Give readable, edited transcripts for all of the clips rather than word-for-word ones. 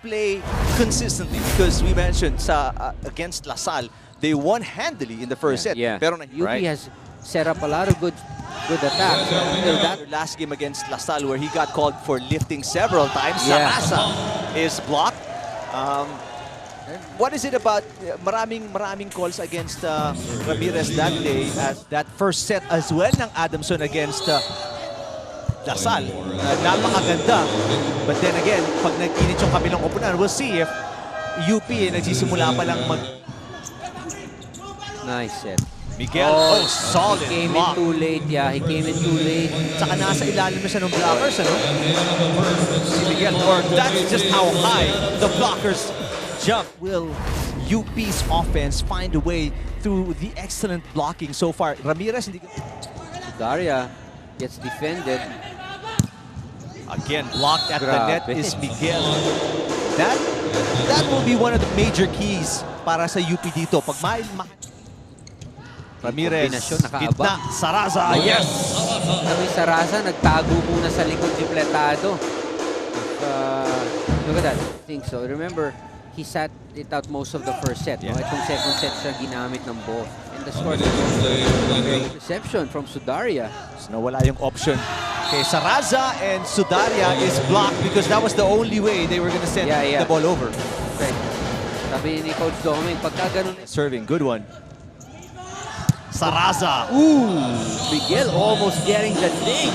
play consistently because we mentioned against LaSalle, they won handily in the first set. Yeah. Pero UP has set up a lot of good attacks until that. Last game against LaSalle where he got called for lifting several times. Yeah. Sarasa is blocked. What is it about maraming calls against Ramirez that day as that first set as well ng Adamson against LaSalle? Napakaganda. But then again, pag nag-init yung kabilang koponan, we'll see if UP nagsisimula pa lang mag... Nice set. Miguel, solid He came block. in too late. Yeah, he came in too late. Saka nasa ilalim na siya ng blockers, ano? Si Miguel, or that's just how high the blockers jump. Will UP's offense find a way through the excellent blocking so far? Ramirez, hindi... Daria gets defended. Again, blocked at the net Grabe. is Miguel. That will be one of the major keys para sa UP dito. Pag Ramirez, Kombinasyon, nakaabang. gitna, Sarasa, yes! Sabi Sarasa, nagtago muna sa likod ni Pletado. Look at that. I think so. Remember, he sat it out most of the first set. Yeah. No? Itong second set siya ginamit ng ball. And the score reception from Sudaria. So nawala yung option kay Sarasa, and Sudaria is blocked because that was the only way they were going to send the ball over. Right. Sabi ni Coach Doming, pagka ganun... Serving, good one. Sarasa. Ooh! Miguel almost getting the thing.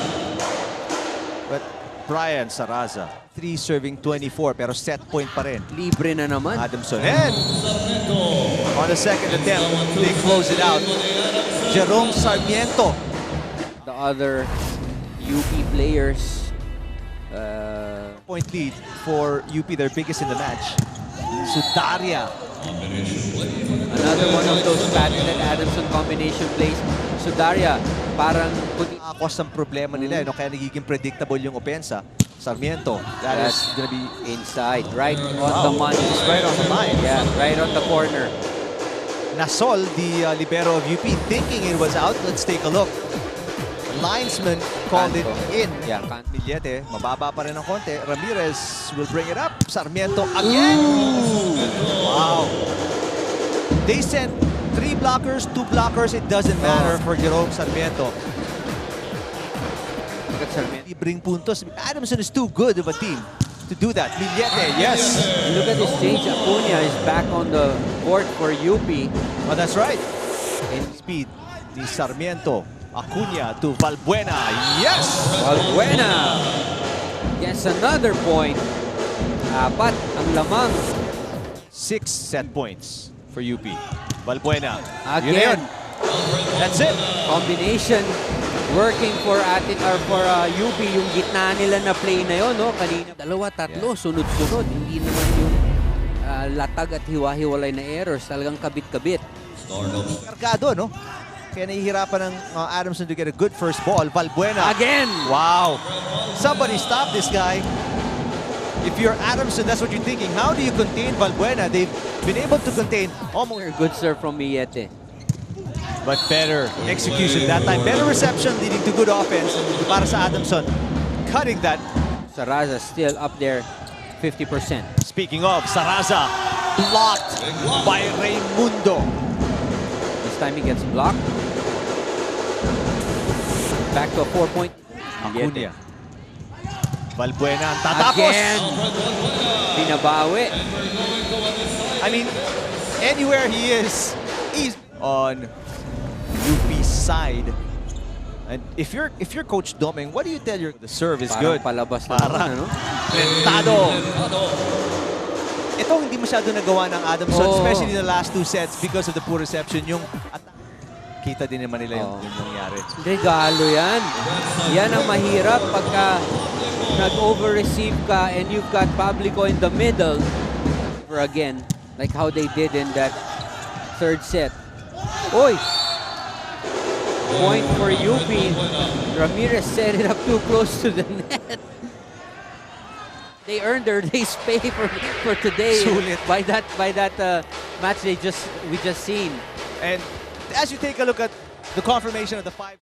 But Brian Sarasa, 3 serving 24 pero set point pa rin. Libre na naman. Adamson. And on the second attempt, they close it out. Jerome Sarmiento. The other UP players. Point lead for UP, their biggest in the match. Sudaria. Another one of those patented Adamson combination plays. Sudaria, parang... Cause ng problema nila, no? Kaya nagiging predictable yung opensa. Sarmiento, that's gonna be inside, right on the money. It's right on the line. Yeah, right on the corner. Nasol, the libero of UP, thinking it was out. Let's take a look. Linesman called it in. Yeah, Millete, mababa pa rin ng konti. Ramirez will bring it up. Sarmiento again. Wow. They sent 3 blockers, 2 blockers. It doesn't matter for Jerome Sarmiento. Look at Sarmiento. Bring puntos. Adamson is too good of a team to do that. Millete, yes. Look at this change. Acuna is back on the court for UP. Oh, that's right. In speed, the Sarmiento. Acuna to Valbuena. Yes! Valbuena gets another point. Apat ang lamang. 6 set points for UP. Valbuena. Again. That's it. Combination working for UP. Yung gitna nila na play na yun, no? Kanina. Dalawa, tatlo, sunod-sunod. Hindi naman yung latag at hiwa-hiwalay na errors. Talagang kabit-kabit. Kargado, no? Kaya nahihirapan ng Adamson to get a good first ball. Valbuena. Again! Wow. Somebody stop this guy. If you're Adamson, that's what you're thinking. How do you contain Valbuena? They've been able to contain almost... Good serve from Millete. But better execution that time. Better reception leading to good offense para sa Adamson. Cutting that. Sarasa still up there, 50%. Speaking of, Sarasa blocked by Raimundo. This time he gets blocked. Back to a 4-point. Acuna. Valbuena ang tatapos. Again. Binabawi. I mean, anywhere he is, he's on UP's side. And if you're Coach Doming, what do you tell your the serve is Parang good? palabas na Parang naman, ano? Plentado. Ito hindi masyado nagawa ng Adamson, especially in the last 2 sets because of the poor reception. Yung kita din naman nila yung nangyari. Regalo yan. Yan ang mahirap pagka nag-over-receive ka and you've got Pablico in the middle. Again, like how they did in that 3rd set. Oy! Point for UP. Ramirez set it up too close to the net. They earned their day's pay for today by that match we just seen. And as you take a look at the confirmation of the 5